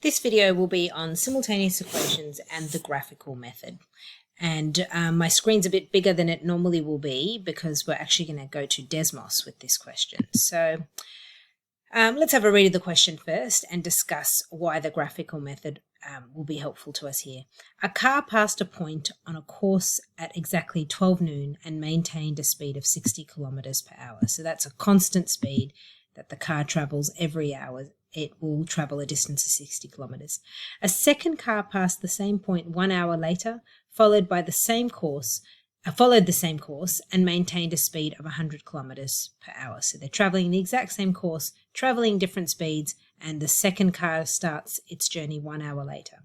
This video will be on simultaneous equations and the graphical method. And my screen's a bit bigger than it normally will be because we're actually going to go to Desmos with this question. So let's have a read of the question first and discuss why the graphical method will be helpful to us here. A car passed a point on a course at exactly 12 noon and maintained a speed of 60 kilometers per hour. So that's a constant speed that the car travels every hour. It will travel a distance of 60 kilometers. A second car passed the same point 1 hour later, followed the same course and maintained a speed of 100 kilometers per hour. So they're traveling the exact same course, traveling different speeds, and the second car starts its journey 1 hour later.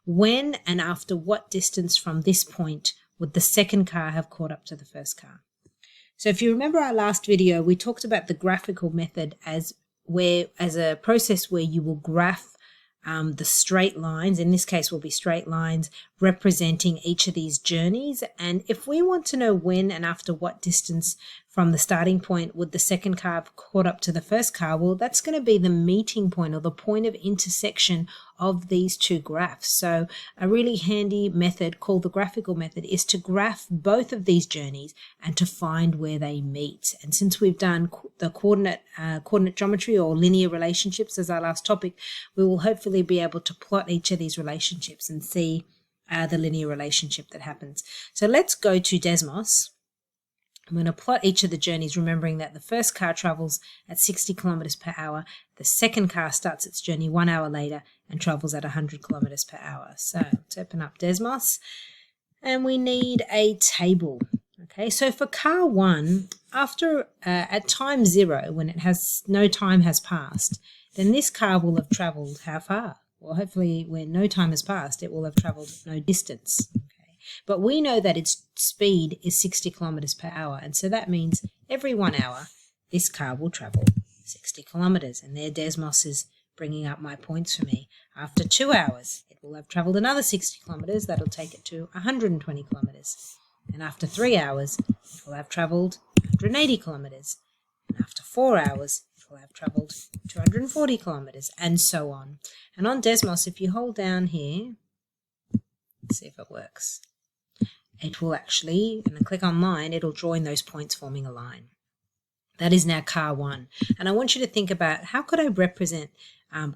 When and after what distance from this point would the second car have caught up to the first car? So if you remember our last video, we talked about the graphical method as a process where you will graph the straight lines. In this case will be straight lines representing each of these journeys. And if we want to know when and after what distance from the starting point would the second car have caught up to the first car, well, that's going to be the meeting point or the point of intersection of these two graphs. So a really handy method called the graphical method is to graph both of these journeys and to find where they meet. And since we've done the coordinate geometry or linear relationships as our last topic, we will hopefully be able to plot each of these relationships and see the linear relationship that happens. So let's go to Desmos. I'm going to plot each of the journeys, remembering that the first car travels at 60 kilometers per hour. The second car starts its journey 1 hour later and travels at 100 kilometers per hour. So let's open up Desmos and we need a table. Okay, so for car 1, after at time 0, when it has no time has passed, then this car will have traveled how far? Well, hopefully when no time has passed, it will have traveled no distance. But we know that its speed is 60 kilometers per hour. And so that means every 1 hour, this car will travel 60 kilometers. And there Desmos is bringing up my points for me. After 2 hours, it will have traveled another 60 kilometers. That'll take it to 120 kilometers. And after 3 hours, it will have traveled 180 kilometers. And after 4 hours, it will have traveled 240 kilometers, and so on. And on Desmos, if you hold down here, let's see if it works. It will actually, and I click on line, it'll join those points forming a line. That is now car 1. And I want you to think about how could I represent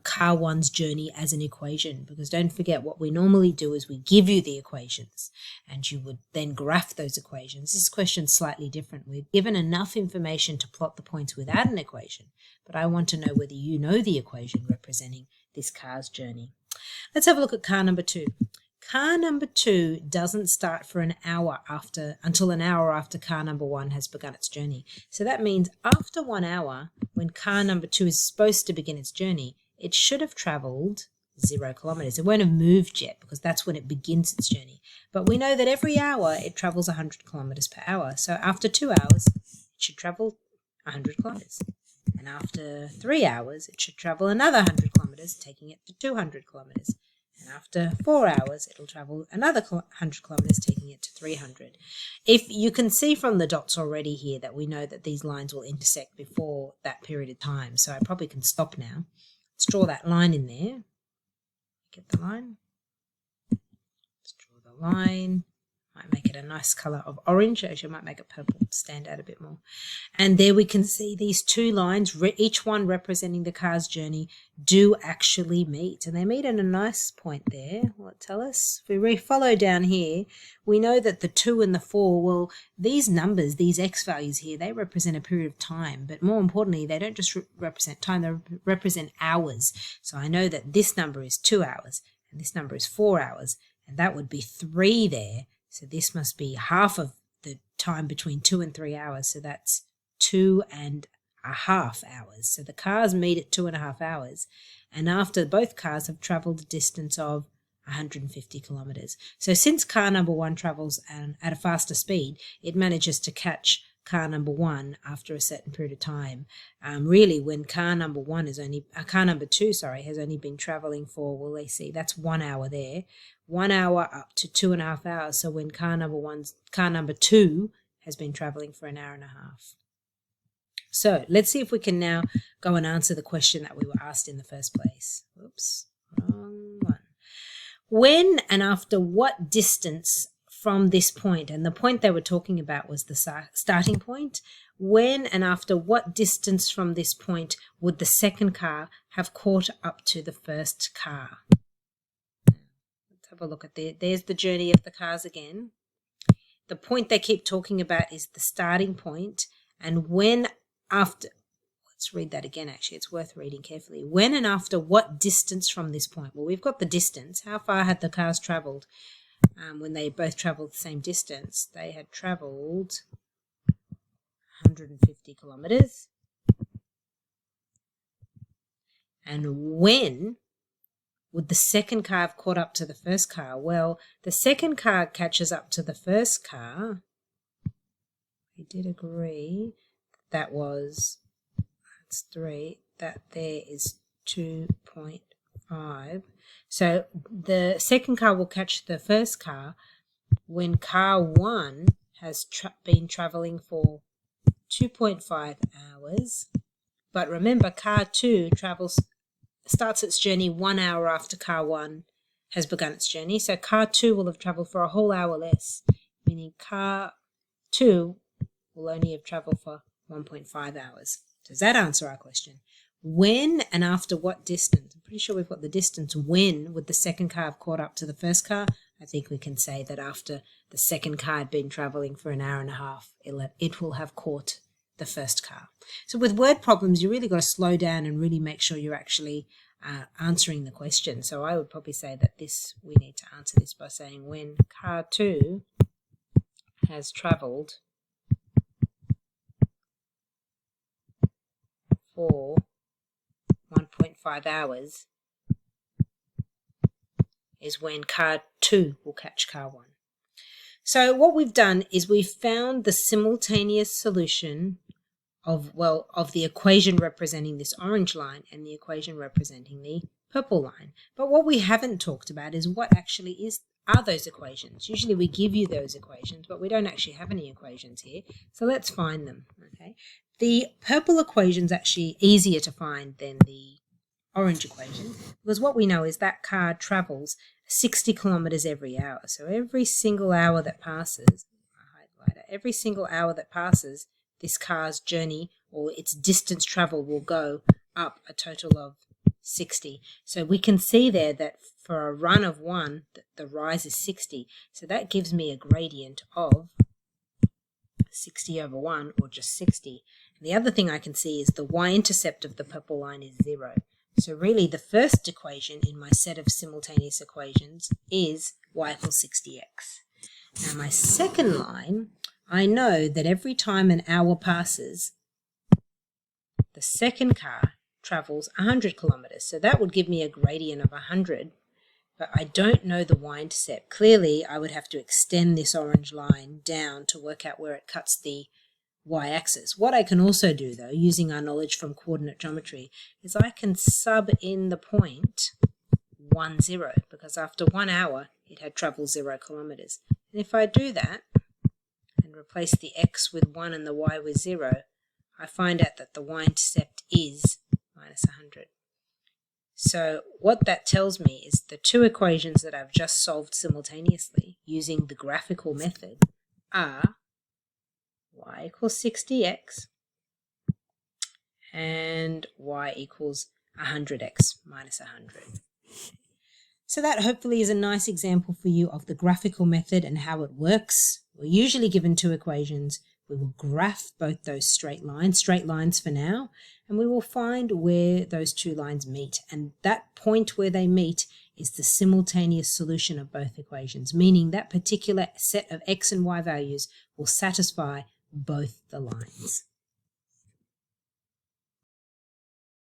car 1's journey as an equation? Because don't forget, what we normally do is we give you the equations and you would then graph those equations. This question's slightly different. We've given enough information to plot the points without an equation, but I want to know whether you know the equation representing this car's journey. Let's have a look at car number 2. Car number 2 doesn't start for until an hour after car number 1 has begun its journey. So that means after 1 hour, when car number 2 is supposed to begin its journey, it should have traveled 0 kilometers. It won't have moved yet because that's when it begins its journey. But we know that every hour it travels 100 kilometers per hour. So after 2 hours, it should travel 100 kilometers. And after 3 hours, it should travel another 100 kilometers, taking it to 200 kilometers. And after 4 hours, it'll travel another 100 kilometers, taking it to 300. If you can see from the dots already here that we know that these lines will intersect before that period of time. So I probably can stop now. Let's draw that line in there. Get the line. Let's draw the line. Might make it a nice color of orange. Actually, I might make it purple to stand out a bit more. And there we can see these two lines, each one representing the car's journey, do actually meet. And they meet at a nice point there. Will it tell us? If we follow down here, we know that the 2 and the 4, well, these numbers, these x values here, they represent a period of time. But more importantly, they don't just represent time, they represent hours. So I know that this number is 2 hours and this number is 4 hours. And that would be 3 there. So this must be half of the time between 2 and 3 hours. So that's 2.5 hours. So the cars meet at 2.5 hours. And after both cars have traveled a distance of 150 kilometers. So since car number 1 travels at a faster speed, it manages to catch car number 1 after a certain period of time. Really, when car number 2 has only been traveling for, well, let's see, that's 1 hour there. 1 hour up to 2.5 hours. So when car number 2 has been traveling for an hour and a half. So let's see if we can now go and answer the question that we were asked in the first place. Oops, wrong. when and after what distance from this point, and the point they were talking about was the starting point, when and after what distance from this point would the second car have caught up to the first car? Let's have a look at there's the journey of the cars again. The point they keep talking about is the starting point, and when after, let's read that again, actually, it's worth reading carefully. When and after what distance from this point? Well, we've got the distance. How far had the cars travelled when they both travelled the same distance? They had travelled 150 kilometres. And when would the second car have caught up to the first car? Well, the second car catches up to the first car. We did agree that was, that's 3, that there is 2.5. So the second car will catch the first car when car 1 has been travelling for 2.5 hours. But remember, car 2 starts its journey 1 hour after car 1 has begun its journey. So car 2 will have travelled for a whole hour less, meaning car 2 will only have travelled for 1.5 hours. Does that answer our question? When and after what distance? I'm pretty sure we've got the distance. When would the second car have caught up to the first car? I think we can say that after the second car had been travelling for an hour and a half, it will have caught the first car. So with word problems, you really got to slow down and really make sure you're actually answering the question. So I would probably say that we need to answer this by saying when car 2 has travelled for 1.5 hours is when car 2 will catch car 1. So what we've done is we've found the simultaneous solution of the equation representing this orange line and the equation representing the purple line. But what we haven't talked about is what actually are those equations. Usually we give you those equations, but we don't actually have any equations here. So let's find them. Okay. The purple equation is actually easier to find than the orange equation, because what we know is that car travels 60 kilometres every hour. So every single hour that passes, this car's journey or its distance travel will go up a total of 60. So we can see there that for a run of 1, the rise is 60. So that gives me a gradient of 60 over 1, or just 60. And the other thing I can see is the y-intercept of the purple line is 0. So really the first equation in my set of simultaneous equations is y equals 60x. Now my second line, I know that every time an hour passes, the second car travels 100 kilometres. So that would give me a gradient of 100, but I don't know the y-intercept. Clearly, I would have to extend this orange line down to work out where it cuts the y-axis. What I can also do, though, using our knowledge from coordinate geometry, is I can sub in the point 1, 0, because after 1 hour, it had travelled 0 kilometres. And if I do that, and replace the x with 1 and the y with 0, I find out that the y-intercept is minus 100. So what that tells me is the two equations that I've just solved simultaneously using the graphical method are y equals 60x and y equals 100x minus 100. So that hopefully is a nice example for you of the graphical method and how it works. We're usually given two equations. We will graph both those straight lines for now, and we will find where those two lines meet. And that point where they meet is the simultaneous solution of both equations, meaning that particular set of x and y values will satisfy both the lines.